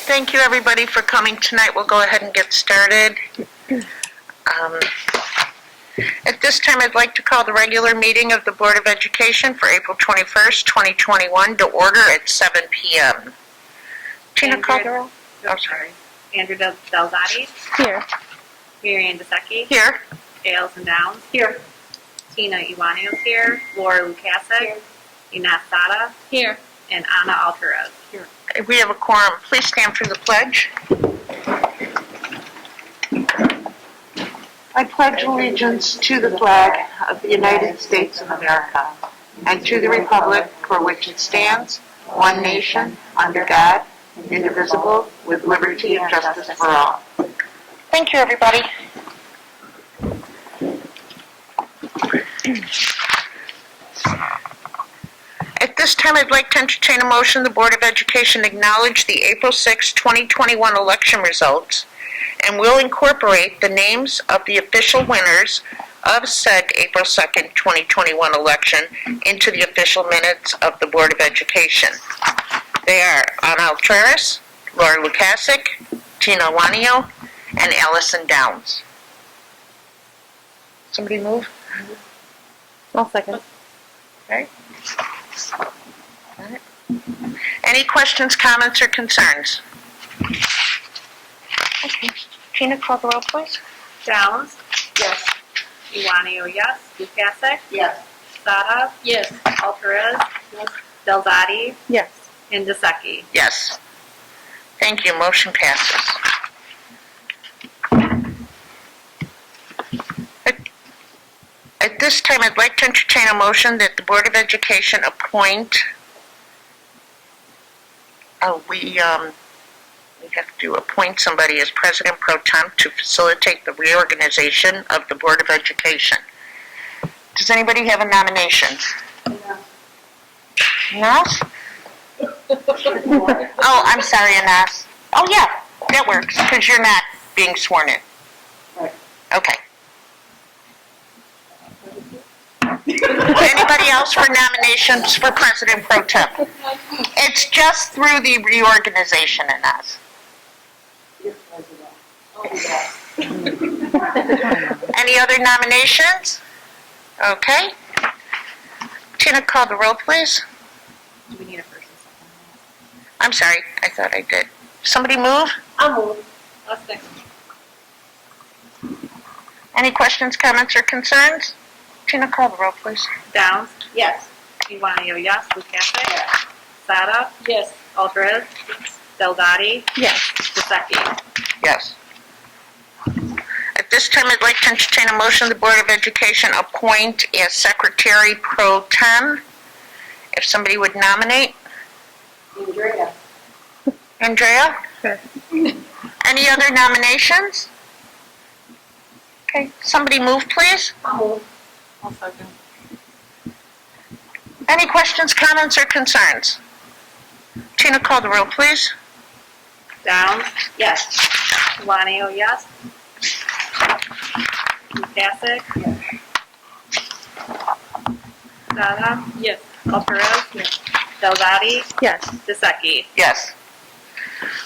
Thank you, everybody, for coming tonight. We'll go ahead and get started. At this time, I'd like to call the regular meeting of the Board of Education for April 21st, 2021 to order at 7 p.m. Tina Calderon? Oh, sorry. Andrew Delzati. Here. Marianne DeSecchi. Here. Allison Downs. Here. Tina Iwanio's here. Laura Lukasik. Here. Ina Sada. Here. And Anna Alcaraz. Here. We have a quorum. Please stand for the pledge. I pledge allegiance to the flag of the United States of America and to the republic for which it stands, one nation, under God, indivisible, with liberty and justice for all. Thank you, everybody. At this time, I'd like to entertain a motion the Board of Education acknowledge the April 6, 2021 election results and will incorporate the names of the official winners of said April 2nd, 2021 election into the official minutes of the Board of Education. They are Anna Alcaraz, Laura Lukasik, Tina Iwanio, and Allison Downs. Somebody move? I'll second. Okay. Any questions, comments, or concerns? Okay. Tina, call the roll, please. Downs. Yes. Iwanio, yes. Lukasik. Yes. Sada. Yes. Alcaraz. Yes. Delzati. Yes. And DeSecchi. Yes. Thank you. Motion passes. At this time, I'd like to entertain a motion that the Board of Education appoint. We have to appoint somebody as President Pro Tem to facilitate the reorganization of the Board of Education. Does anybody have a nomination? Anas? Oh, I'm sorry, Anas. Oh, yeah, that works, because you're not being sworn in. Right. Okay. Anybody else for nominations for President Pro Tem? It's just through the reorganization, Anas. Any other nominations? Okay. Tina, call the roll, please. Do we need a first and second? I'm sorry, I thought I did. Somebody move? I'll move. Let's think. Any questions, comments, or concerns? Tina, call the roll, please. Downs. Yes. Iwanio, yes. Lukasik. Yes. Sada. Yes. Alcaraz. Yes. Delzati. Yes. DeSecchi. Yes. At this time, I'd like to entertain a motion the Board of Education appoint as Secretary Pro Tem. If somebody would nominate. Andrea. Andrea? Sure. Any other nominations? Okay, somebody move, please. I'll move. I'll second. Any questions, comments, or concerns? Tina, call the roll, please. Downs. Yes. Iwanio, yes. Lukasik. Yes. Sada. Yes. Alcaraz. Yes. Delzati. Yes. DeSecchi. Yes.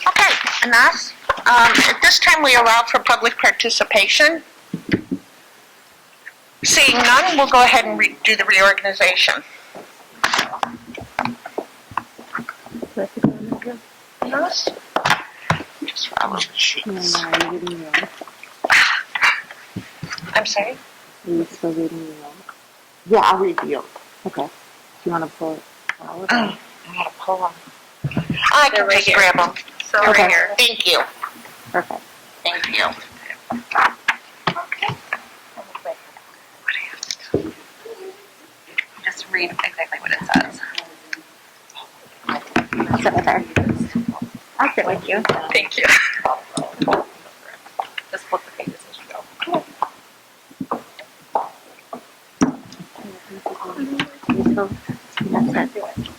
Okay, Anas, at this time we allow for public participation. Seeing none, we'll go ahead and do the reorganization. Anas? Just follow the sheets. I'm sorry? Are you still reading the oath? Yeah, I'll read the oath. Okay. Do you want to pull it out? I gotta pull them. I They're can right just here. grab them. So Okay. right here. Thank you. Perfect. Thank you. Okay. Just read exactly what it says. Sit with her. I'll sit with you. Thank you. Just flip the pages as you go. That's it.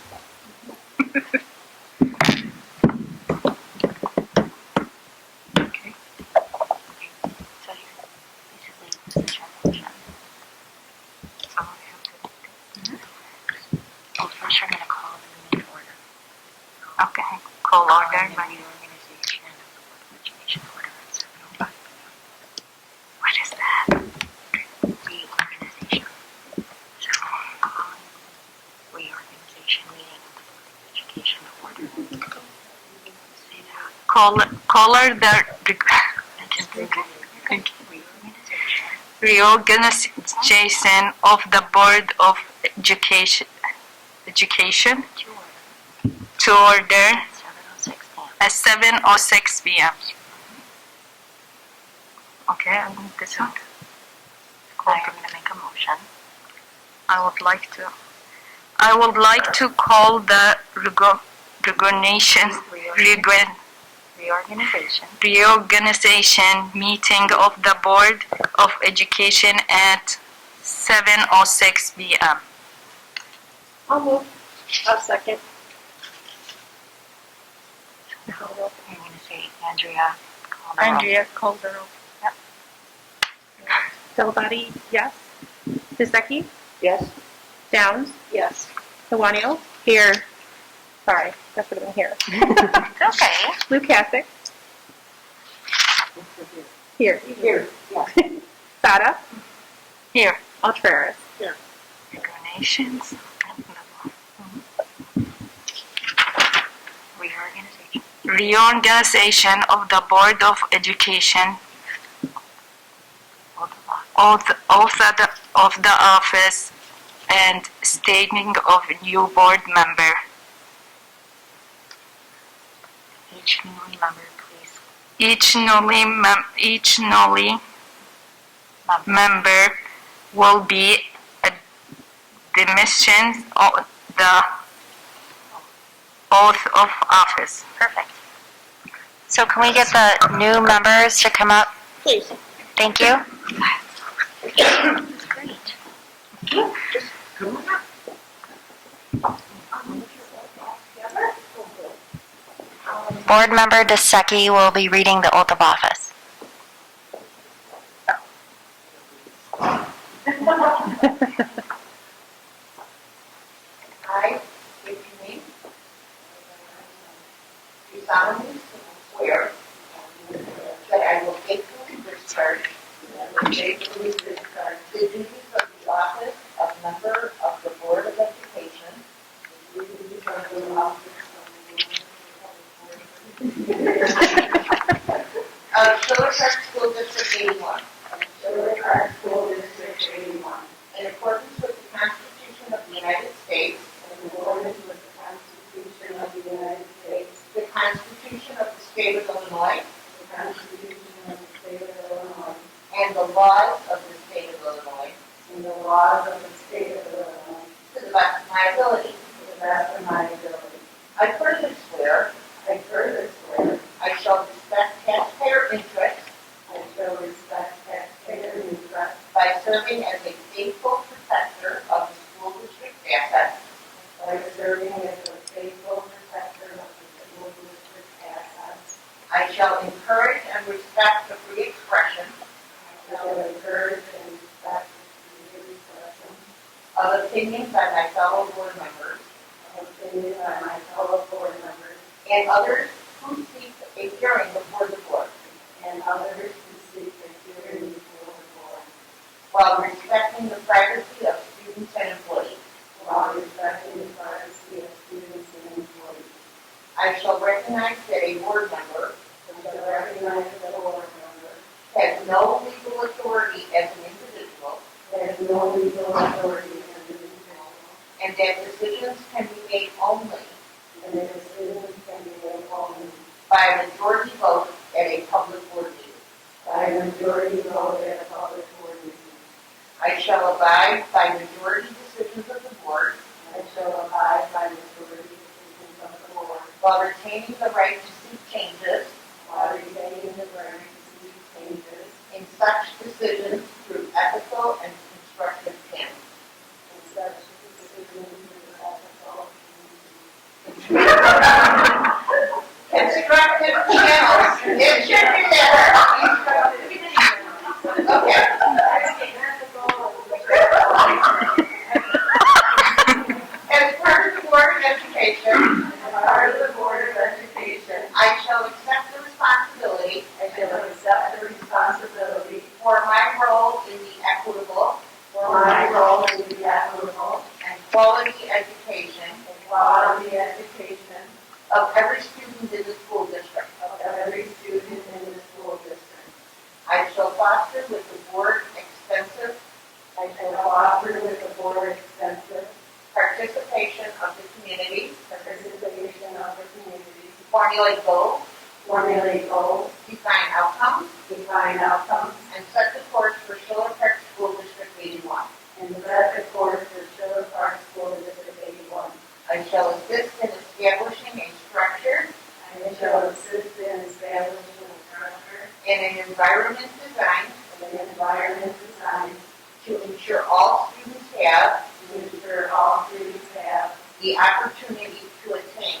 First, you're going to call the meeting order. Okay. Call order. color the reorganization of the Board of Education to order at 7:06 p.m. Okay, I need this one. I'm going to make a motion. I would like to call the reorganization meeting of the Board of Education at 7:06 p.m. I'll move. I'll second. I'm going to say Andrea. Call the roll. Andrea Calderon. Yep. Delabody, yes. Dezeki? Yes. Downs? Yes. Iwanio? Here. Sorry, that should have been here. Okay. Lukasik? Here. Here, yeah. Sada? Here. Altreras? Reorganizations. Reorganization of the Board of Education. Oath of the office and stating of new board member. Each newly member, please. Each newly member will be a demission of the oath of office. Perfect. So can we get the new members to come up? Please. Thank you. Great. Come on up. Board member Dezeki will be reading the oath of office. I state your name. Do solemnly swear that I will faithfully discharge the duties of the office of member of the Board of Education of Chillicothe School District 81. In accordance with the Constitution of the United States. The Constitution of the State of Illinois. And the laws of the State of Illinois. To the best of my ability. I further swear. I shall respect taxpayer interests. By serving as a faithful protector of the school district assets. I shall encourage and respect the free expression of opinions by my fellow board members and others who seek a hearing before the board. While respecting the privacy of students and employees. I shall recognize that a board member has no legal authority as an individual. And that decisions can be made only by a majority vote at a public board meeting. I shall abide by majority decisions of the board. While retaining the right to seek changes. In such decisions through ethical and constructive channels. Constructive channels. It should be there. Okay. As part of the Board of Education, I shall accept the responsibility for my role in the equitable and quality education of every student in the school district. formulate goals, define outcomes, and set the course for Schiller Park School District 81. and set the course for Schiller Park School District 81. I shall assist in establishing a structure I shall assist in establishing a structure and an environment designed and an environment designed to ensure all students have to ensure all students have the opportunity to attain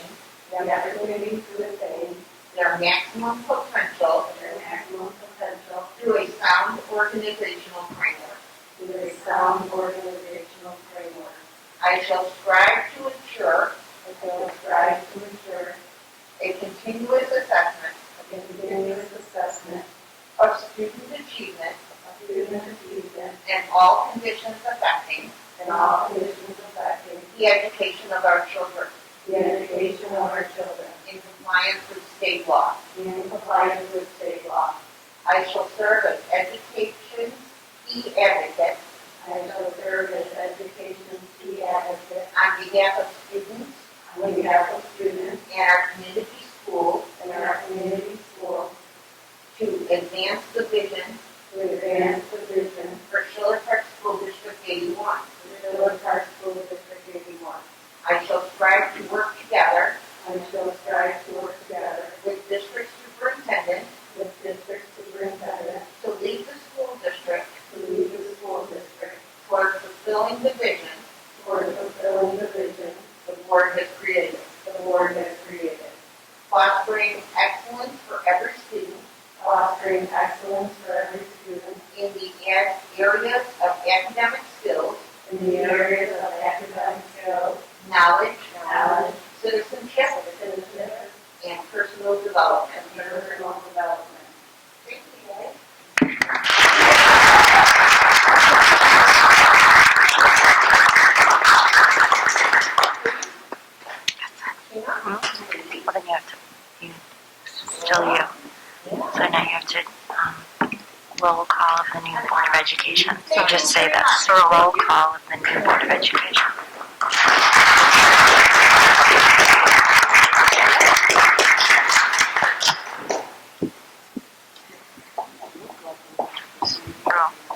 the opportunity to attain their maximum potential their maximum potential through a sound organizational framework. through a sound organizational framework. I shall strive to ensure I shall strive to ensure a continuous assessment a continuous assessment of student achievement of student achievement and all conditions affecting and all conditions affecting the education of our children the education of our children in compliance with state law. in compliance with state law. I shall serve as education's key advocate I shall serve as education's key advocate on behalf of students on behalf of students and our community schools in our community schools to advance the vision to advance the vision for Schiller Park School District 81. for Schiller Park School District 81. I shall strive to work together I shall strive to work together with district superintendent with district superintendent to lead the school district to lead the school district toward fulfilling the vision toward fulfilling the vision the board has created, the board has created, fostering excellence for every student fostering excellence for every student in the areas of academic skills, in the areas of academic skills, knowledge, knowledge, citizenship, citizenship, and personal development. and personal development. Thank you, guys. Well, then you have to, still you. So now you have to, roll call of the new Board of Education. So just say that's the roll call of the new Board of Education.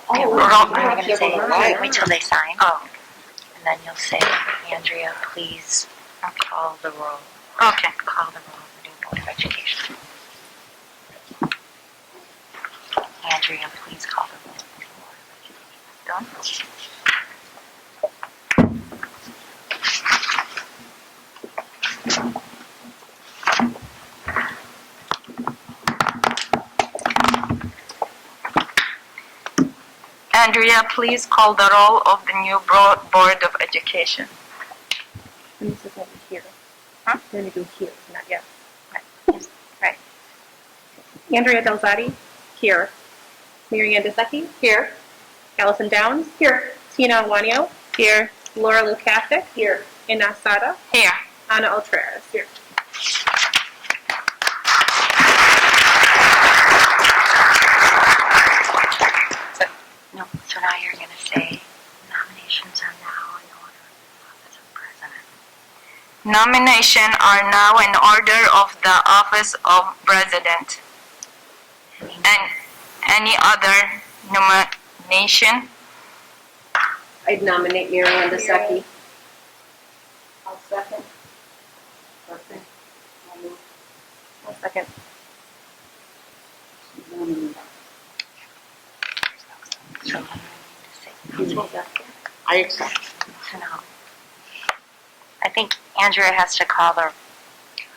Okay, roll. I'm going to say, wait till they sign. Oh. And then you'll say, Andrea, please call the roll. Okay. Call the roll of the new Board of Education. Andrea, please call the roll of the new Board of Education. Done? Andrea, please call the roll of the new Board of Education. And this is over here. Huh? We're going to do here, not yet. Right. Andrea Delzati, here. Marianne DeSecchi, here. Allison Downs, here. Tina Wanio, here. Laura Lukasik, here. Ina Sada, Here. Ana Ultreras, here. No, so now you're going to say, nominations are now in order of the office of president. Nominations are now in order of the office of president. And any other nomination? I'd nominate Marianne DeSecchi. I'll second. One second. So you need to say, I accept. so now, I think Andrea has to call the,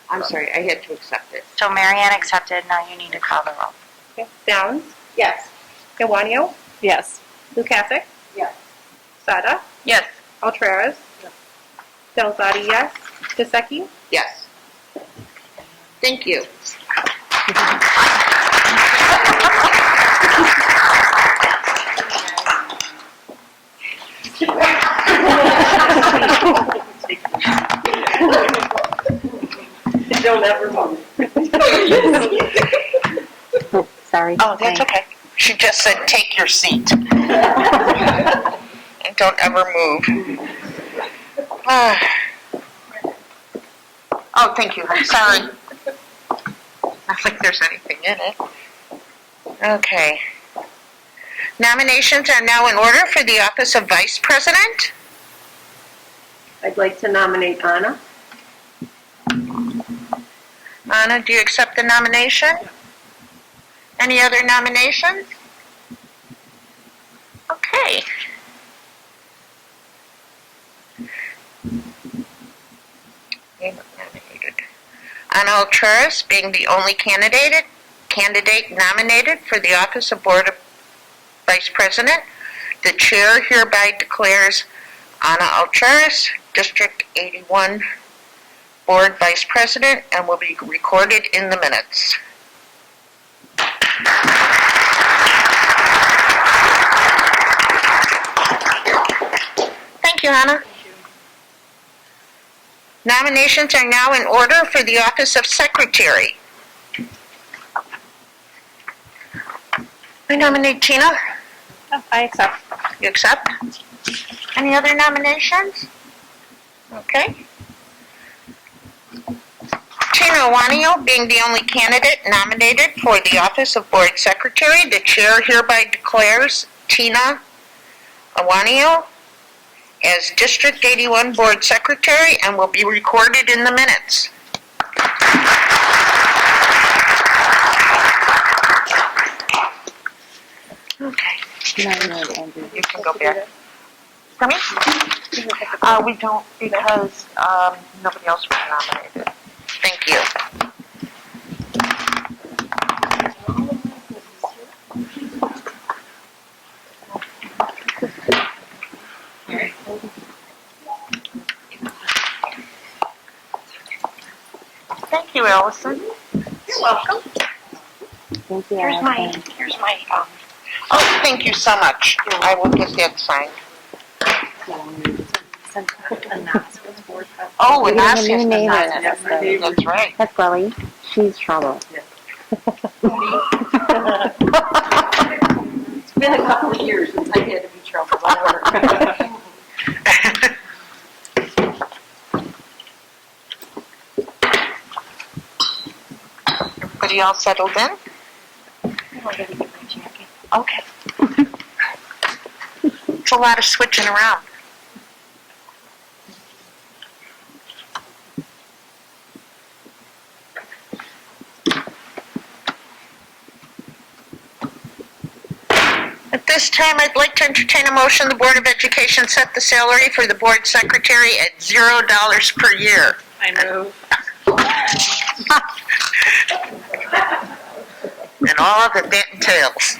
I'm sorry, I had to accept it. so Marianne accepted, now you need to call the roll. Okay. Downs, Yes. Iwanio, Yes. Lukasik, Yes. Sada, Yes. Ultreras, Delzati, yes. DeSecchi, Yes. Thank you. Don't ever move. Sorry. Oh, that's okay. She just said, take your seat. And don't ever move. Oh, thank you. I'm sorry. not like there's anything in it. Okay. Nominations are now in order for the office of Vice President. I'd like to nominate Anna. Anna, do you accept the nomination? Any other nominations? Okay. Nominated. Anna Alturas, being the only candidate nominated for the office of Board of Vice President, the chair hereby declares Anna Alturas, District 81 Board Vice President, and will be recorded in the minutes. Thank you, Anna. Nominations are now in order for the office of Secretary. I nominate Tina. Oh, I accept. You accept? Any other nominations? Okay. Tina Iwanio, being the only candidate nominated for the office of Board Secretary, the chair hereby declares Tina Iwanio as District 81 Board Secretary and will be recorded in the minutes. Okay, you can go back. For me? We don't because nobody else was nominated. Thank you. Thank you, Allison. You're welcome. Thank you, Here's Allison. my, oh, thank you so much. I will get that signed. Oh, and We have that's a new his neighbor. name. That's right. That's Lily. She's trouble. It's been a couple of years since I had to be troubled. Everybody all settled in? Okay. It's a lot of switching around. At this time, I'd like to entertain a motion the Board of Education set the salary for the board secretary at $0 per year. I move. And all that entails.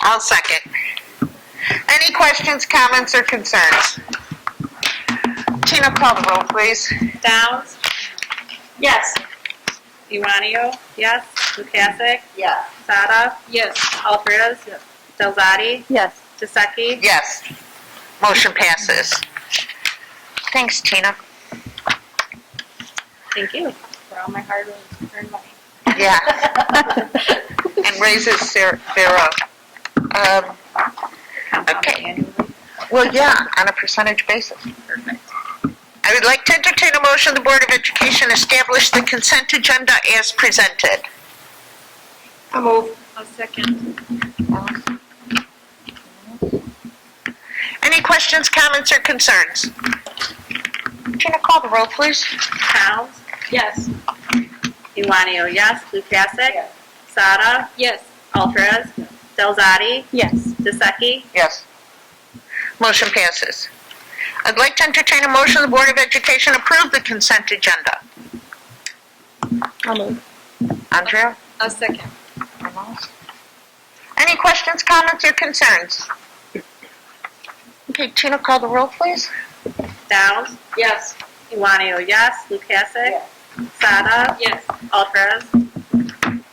I'll second. Any questions, comments, or concerns? Tina, call the roll, please. Downs? Yes. Iwanio? Yes. Lukasik? Yes. Sada? Yes. Alvarez? Yes. Delzadi? Yes. Diseki? Yes. Motion passes. Thanks, Tina. Thank you for all my hard earned money. Yeah. And raises their okay. Annually. Well, yeah, on a percentage basis. Perfect. I would like to entertain a motion the Board of Education establish the consent agenda as presented. I move. A second. Any questions, comments, or concerns? Tina, call the roll, please. Downs? Yes. Iwanio, yes. Lukasik? Yes. Sada? Yes. Alvarez? Delzadi? Yes. Diseki? Yes. Motion passes. I'd like to entertain a motion the Board of Education approve the consent agenda. I'll move. Andrea? A second. Any questions, comments, or concerns? Okay, Tina, call the roll, please. Downs? Yes. Iwanio, yes. Lukasik? Yes. Sada? Yes. Alvarez?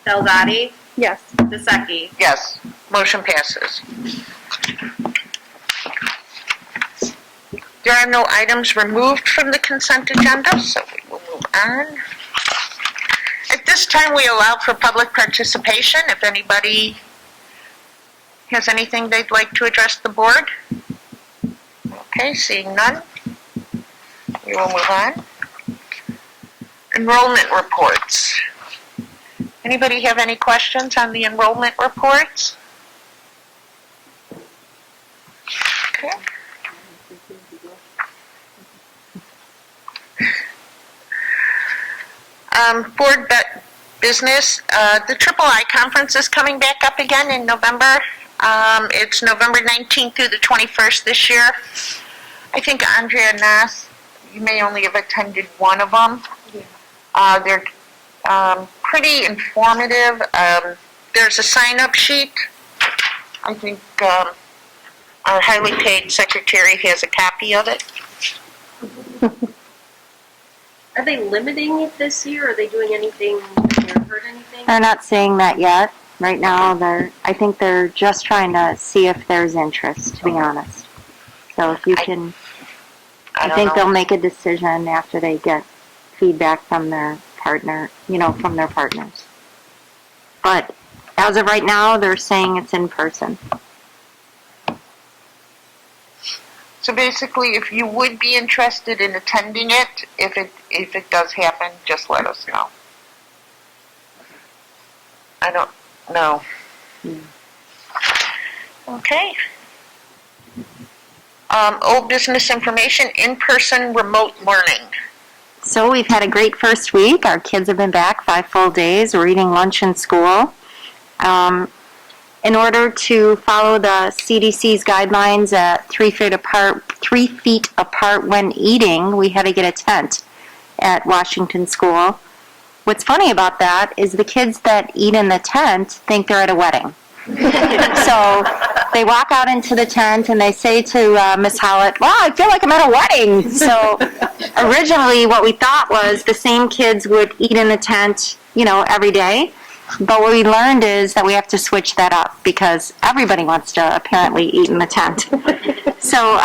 Delzadi? Yes. Diseki? Yes. Motion passes. There are no items removed from the consent agenda, so we will move on. At this time, we allow for public participation. If anybody has anything they'd like to address the board? Okay, seeing none, we will move on. Enrollment reports. Anybody have any questions on the enrollment reports? Okay. Board business, the Triple I Conference is coming back up again in November. It's November 19th through the 21st this year. I think Andrea Nass, you may only have attended one of them. They're pretty informative. There's a sign-up sheet. I think our highly paid secretary has a copy of it. Are they limiting it this year? Are they doing anything? Have you heard anything? They're not saying that yet. Right now, I think they're just trying to see if there's interest, to be honest. So if you can, I don't think know. they'll make a decision after they get feedback from their partner, from their partners. But as of right now, they're saying it's in person. So basically, if you would be interested in attending it, if it does happen, just let us know. I don't know. Okay. Old business information, in-person remote learning. So we've had a great first week. Our kids have been back 5 full days. We're eating lunch in school. In order to follow the CDC's guidelines at 3 feet apart when eating, we had to get a tent at Washington School. What's funny about that is the kids that eat in the tent think they're at a wedding. So they walk out into the tent and they say to Miss Howlett, "Wow, I feel like I'm at a wedding." So originally what we thought was the same kids would eat in the tent, every day. But what we learned is that we have to switch that up because everybody wants to apparently eat in the tent. So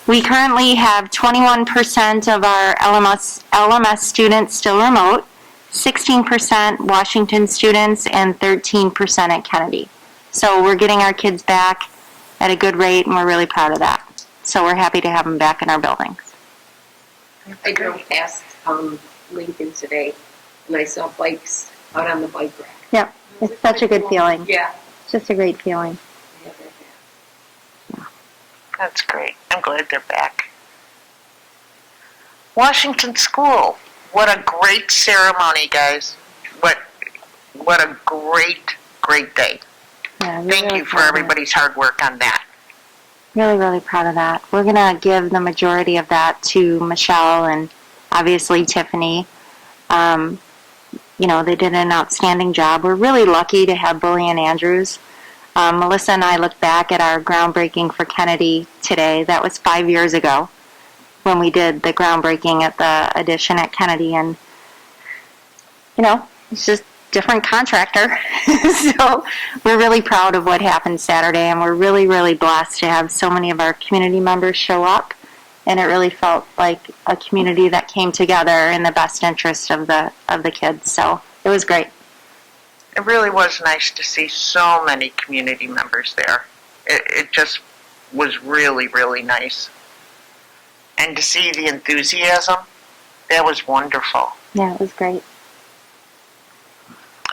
we currently have 21% of our LMS students still remote, 16% Washington students, and 13% at Kennedy. So we're getting our kids back at a good rate, and we're really proud of that. So we're happy to have them back in our buildings. I drove past Lincoln today, and I saw bikes out on the bike rack. Yep, it's such a good feeling. Yeah. It's just a great feeling. That's great. I'm glad they're back. Washington School. What a great ceremony, guys. What a great day. Yeah, we're Thank really you for proud of it. everybody's hard work on that. Really, really proud of that. We're going to give the majority of that to Michelle and obviously Tiffany. They did an outstanding job. We're really lucky to have BOE and Andrews. Melissa and I looked back at our groundbreaking for Kennedy today. That was 5 years ago when we did the groundbreaking at the addition at Kennedy. And, it's just different contractor. So we're really proud of what happened Saturday, and we're really, really blessed to have so many of our community members show up. And it really felt like a community that came together in the best interest of the kids. So it was great. It really was nice to see so many community members there. It just was really, really nice. And to see the enthusiasm, that was wonderful. Yeah, it was great.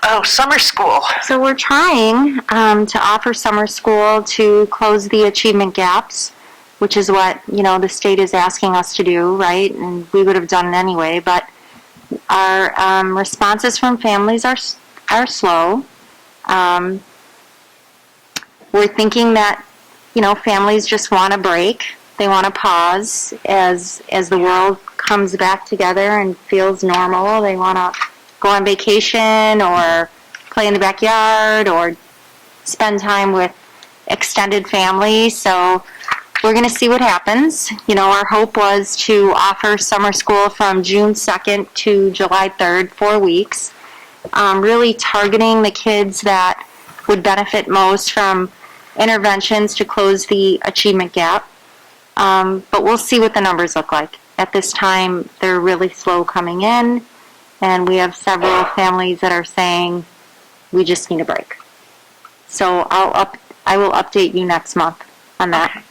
Oh, summer school. So we're trying to offer summer school to close the achievement gaps, which is what, the state is asking us to do, right? And we would have done it anyway, but our responses from families are slow. We're thinking that, families just want a break. They want to pause as the world comes back together and feels normal. They want to go on vacation or play in the backyard or spend time with extended family. So we're going to see what happens. Our hope was to offer summer school from June 2nd to July 3rd, 4 weeks, really targeting the kids that would benefit most from interventions to close the achievement gap. But we'll see what the numbers look like. At this time, they're really slow coming in, and we have several families that are saying, we just need a break. So I will update you next month on that.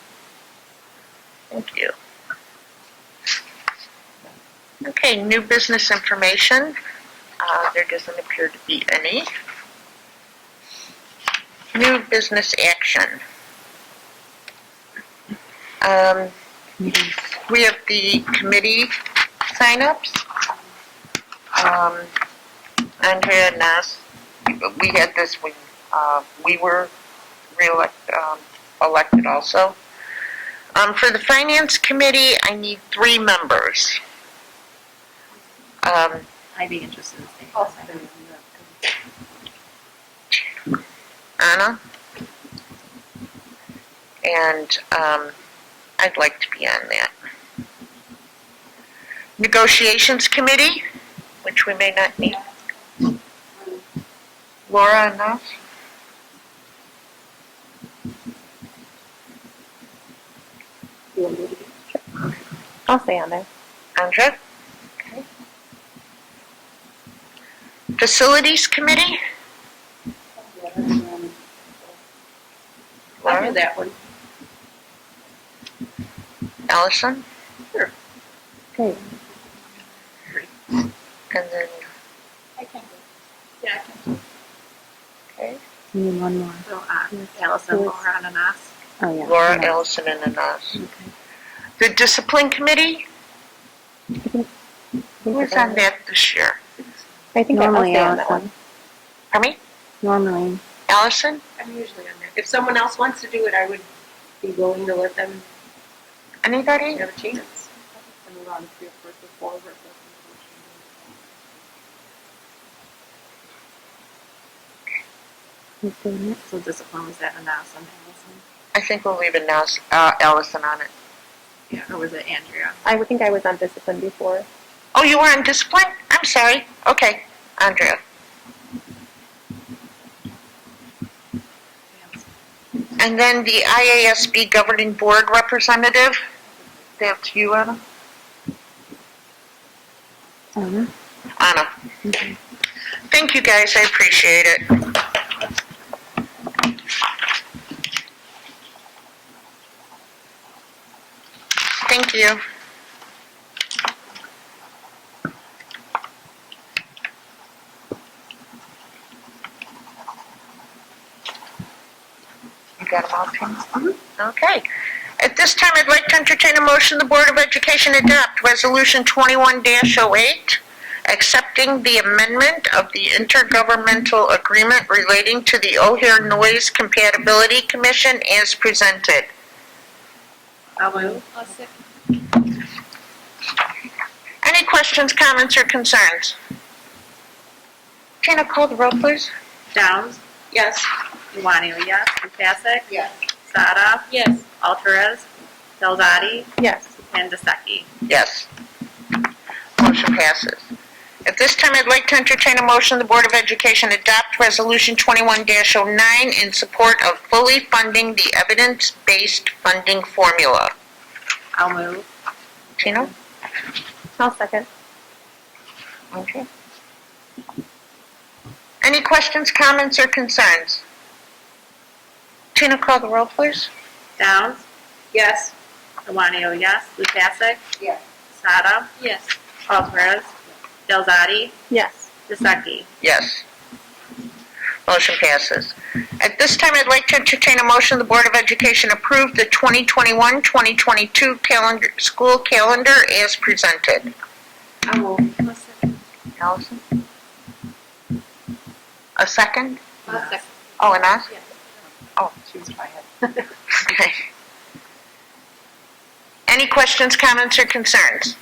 Thank you. Okay, new business information. There doesn't appear to be any. New business action. We have the committee signups. Andrea and us, we had this when we were elected also. For the finance committee, I need 3 members. I'd be interested in staying. Anna? And I'd like to be on that. Negotiations committee, which we may not need. Laura and us? I'll stay on there. Andrea? Okay. Facilities committee? I'll do that one. Allison? Sure. Great. And then, I can go. Yeah, I can. okay, You need one more. So, Allison, Laura, and us. Oh, yeah. Laura, Yeah. Allison, and Anas. Okay. The discipline committee? Who's on that this year? I think I'll Normally stay on that Allison. one. Pardon me? Normally. Allison? I'm usually on there. If someone else wants to do it, I would be willing to let them Anybody? have a chance. Who's doing it? So discipline was that Anas and Allison? I think we'll leave Allison on it. Yeah, or was it Andrea? I would think I was on discipline before. Oh, you were on discipline? I'm sorry. Okay, Andrea. And then the IASB governing board representative? That's you, Anna? Anna? Anna. Okay. Thank you, guys. I appreciate it. Thank you. You got them all, Tim? Okay. At this time, I'd like to entertain a motion the Board of Education adopt Resolution 21-08, accepting the amendment of the intergovernmental agreement relating to the O'Hare Noise Compatibility Commission as presented. I'll move. Any questions, comments, or concerns? Tina, call the roll, please. Downs? Yes. Iwanio, yes. Lukasik? Yes. Sada? Yes. Alvarez? Delzadi? Yes. And Dusecki? Yes. Motion passes. At this time, I'd like to entertain a motion the Board of Education adopt Resolution 21-09 in support of fully funding the evidence-based funding formula. I'll move. Tina? I'll second. Okay. Any questions, comments, or concerns? Tina, call the roll, please. Downs? Yes. Iwanio, yes. Lukasik? Yes. Sada? Yes. Alvarez? Delzadi? Yes. Dusecki? Yes. Motion passes. At this time, I'd like to entertain a motion the Board of Education approve the 2021-2022 school calendar as presented. I will. Allison? A second? I'll second. Oh, and us? Yes. Oh, She was quiet. okay. Any questions, comments, or concerns?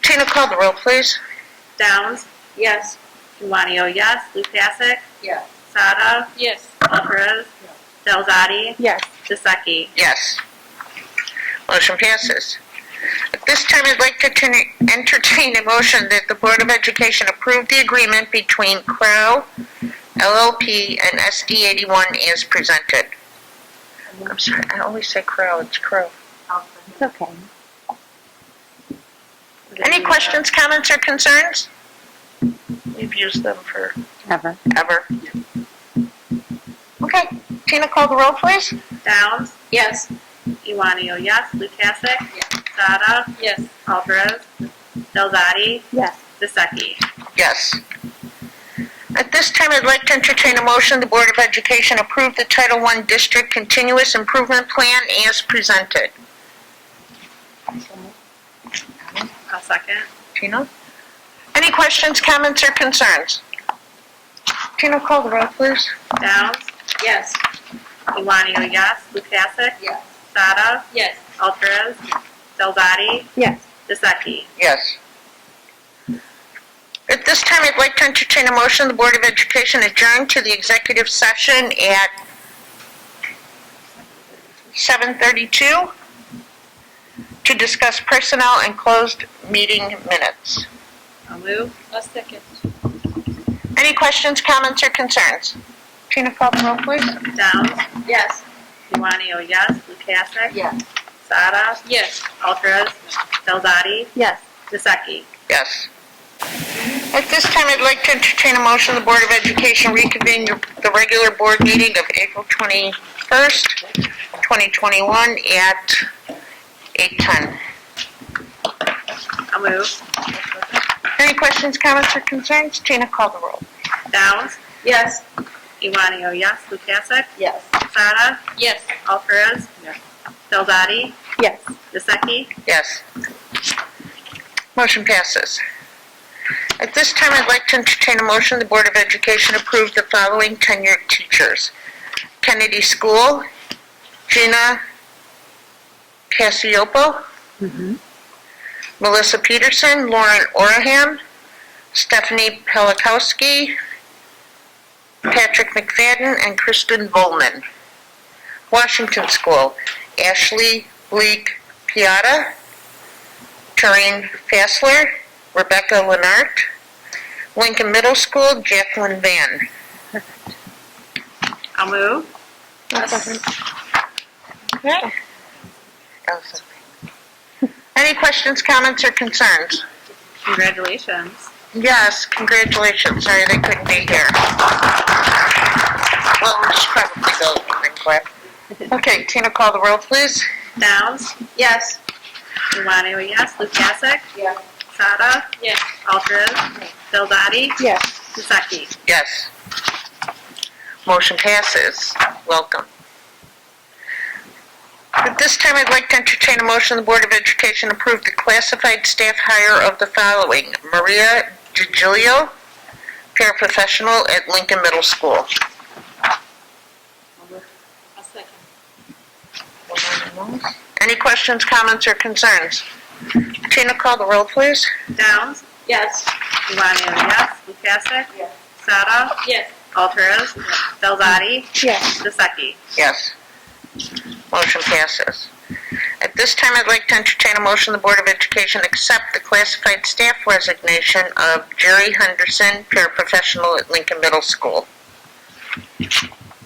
Tina, call the roll, please. Downs? Yes. Iwanio, yes. Lukasik? Yes. Sada? Yes. Alvarez? Delzadi? Yes. Dusecki? Yes. Motion passes. At this time, I'd like to entertain a motion that the Board of Education approve the agreement between Crow LLP and SD 81 as presented. I'm sorry, I always say Crow, it's Crow. It's okay. Any questions, comments, or concerns? We've used them for Ever. ever. Okay, Tina, call the roll, please. Downs? Yes. Iwanio, yes. Lukasik? Sada? Yes. Alvarez? Delzadi? Yes. Dusecki? Yes. At this time, I'd like to entertain a motion the Board of Education approve the Title I District Continuous Improvement Plan as presented. I'll second. Tina? Any questions, comments, or concerns? Tina, call the roll, please. Downs? Yes. Iwanio, yes. Lukasik? Yes. Sada? Yes. Alvarez? Delzadi? Yes. Disseki? Yes. At this time, I'd like to entertain a motion the Board of Education adjourn to the executive session at 7:32 to discuss personnel and closed meeting minutes. I'll move. A second. Any questions, comments, or concerns? Tina, call the roll, please. Downs? Yes. Iwanio, yes. Lukasik? Yes. Sada? Yes. Alvarez? Delzadi? Yes. Disseki? Yes. At this time, I'd like to entertain a motion the Board of Education reconvene the regular board meeting of April 21st, 2021 at 8:10. I'll move. Any questions, comments, or concerns? Tina, call the roll. Downs? Yes. Iwanio, yes. Lukasik? Yes. Sada? Yes. Alvarez? Yes. Delzadi? Yes. Disseki? Yes. Motion passes. At this time, I'd like to entertain a motion the Board of Education approve the following tenured teachers. Kennedy School, Gina Cassiopo, Melissa Peterson, Lauren Oraham, Stephanie Pelikowski, Patrick McFadden, and Kristen Volman. Washington School, Ashley Bleak Piata, Tareen Fassler, Rebecca Lenart. Lincoln Middle School, Jacqueline Van. I'll move. Okay. Any questions, comments, or concerns? Congratulations. Yes, congratulations. Sorry they couldn't be here. Well, we'll just probably go and clap. Okay, Tina, call the roll, please. Downs? Yes. Iwanio, yes. Lukasik? Yes. Sada? Yes. Alvarez? Delzadi? Yes. Disseki? Yes. Motion passes. Welcome. At this time, I'd like to entertain a motion the Board of Education approve the classified staff hire of the following. Maria DiGilio, paraprofessional at Lincoln Middle School. A second. Any questions, comments, or concerns? Tina, call the roll, please. Downs? Yes. Iwanio, yes. Lukasik? Yes. Sada? Yes. Alvarez? Delzadi? Yes. Disseki? Yes. Motion passes. At this time, I'd like to entertain a motion the Board of Education accept the classified staff resignation of Jerry Henderson, paraprofessional at Lincoln Middle School.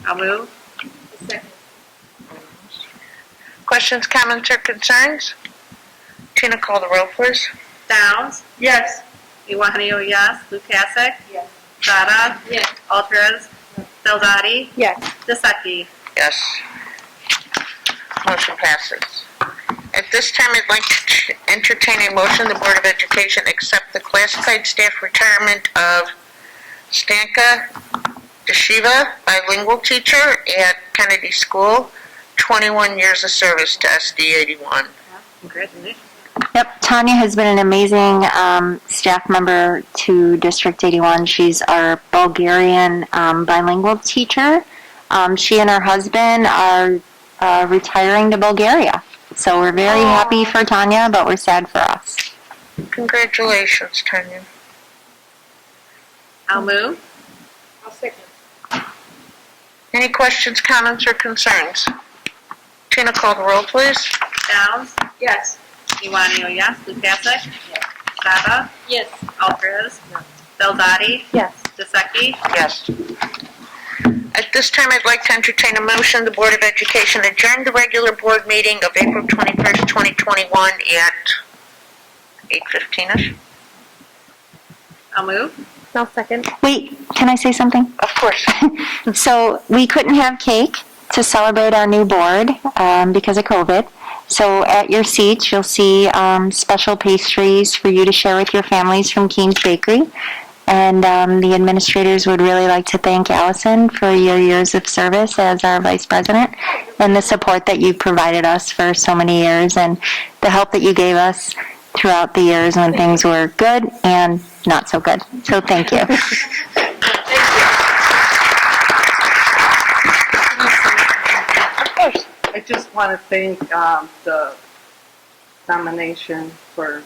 I'll move. A second. Questions, comments, or concerns? Tina, call the roll, please. Downs? Yes. Iwanio, yes. Lukasik? Yes. Sada? Yes. Alvarez? Delzadi? Yes. Disseki? Yes. Motion passes. At this time, I'd like to entertain a motion the Board of Education accept the classified staff retirement of Stanka Deshiva, bilingual teacher at Kennedy School, 21 years of service to SD 81. Congratulations. Yep, Tanya has been an amazing staff member to District 81. She's our Bulgarian bilingual teacher. She and her husband are retiring to Bulgaria. So we're very happy for Tanya, but we're sad for us. Congratulations, Tanya. I'll move. A second. Any questions, comments, or concerns? Tina, call the roll, please. Downs? Yes. Iwanio, yes. Lukasik? Yes. Sada? Yes. Alvarez? Delzadi? Yes. Disseki? Yes. At this time, I'd like to entertain a motion the Board of Education adjourn the regular board meeting of April 21st, 2021 at 8:15ish. I'll move. No second. Wait, can I say something? Of course. So we couldn't have cake to celebrate our new board because of COVID. So at your seats, you'll see special pastries for you to share with your families from Keen's Bakery. And the administrators would really like to thank Allison for your years of service as our vice president and the support that you provided us for so many years and the help that you gave us throughout the years when things were good and not so good. So thank you. I just want to thank the nomination for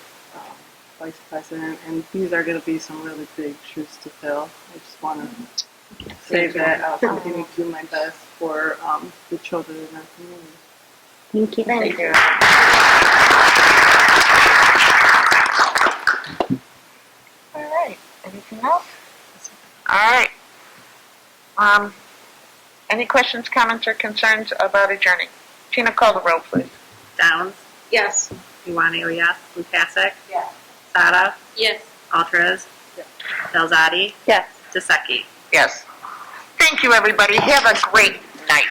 vice president, and these are going to be some really big shoes to fill. I just want to say that I'll continue to do my best for the children in our community. Thank you. Thank you. All right, anything else? All right. Any questions, comments, or concerns about adjourning? Tina, call the roll, please. Downs, Yes. Iwanio, yes. Lukasik, Yes. Sada, Yes. Altrez, Delzadi, Yes. DeSeki. Yes. Thank you, everybody. Have a great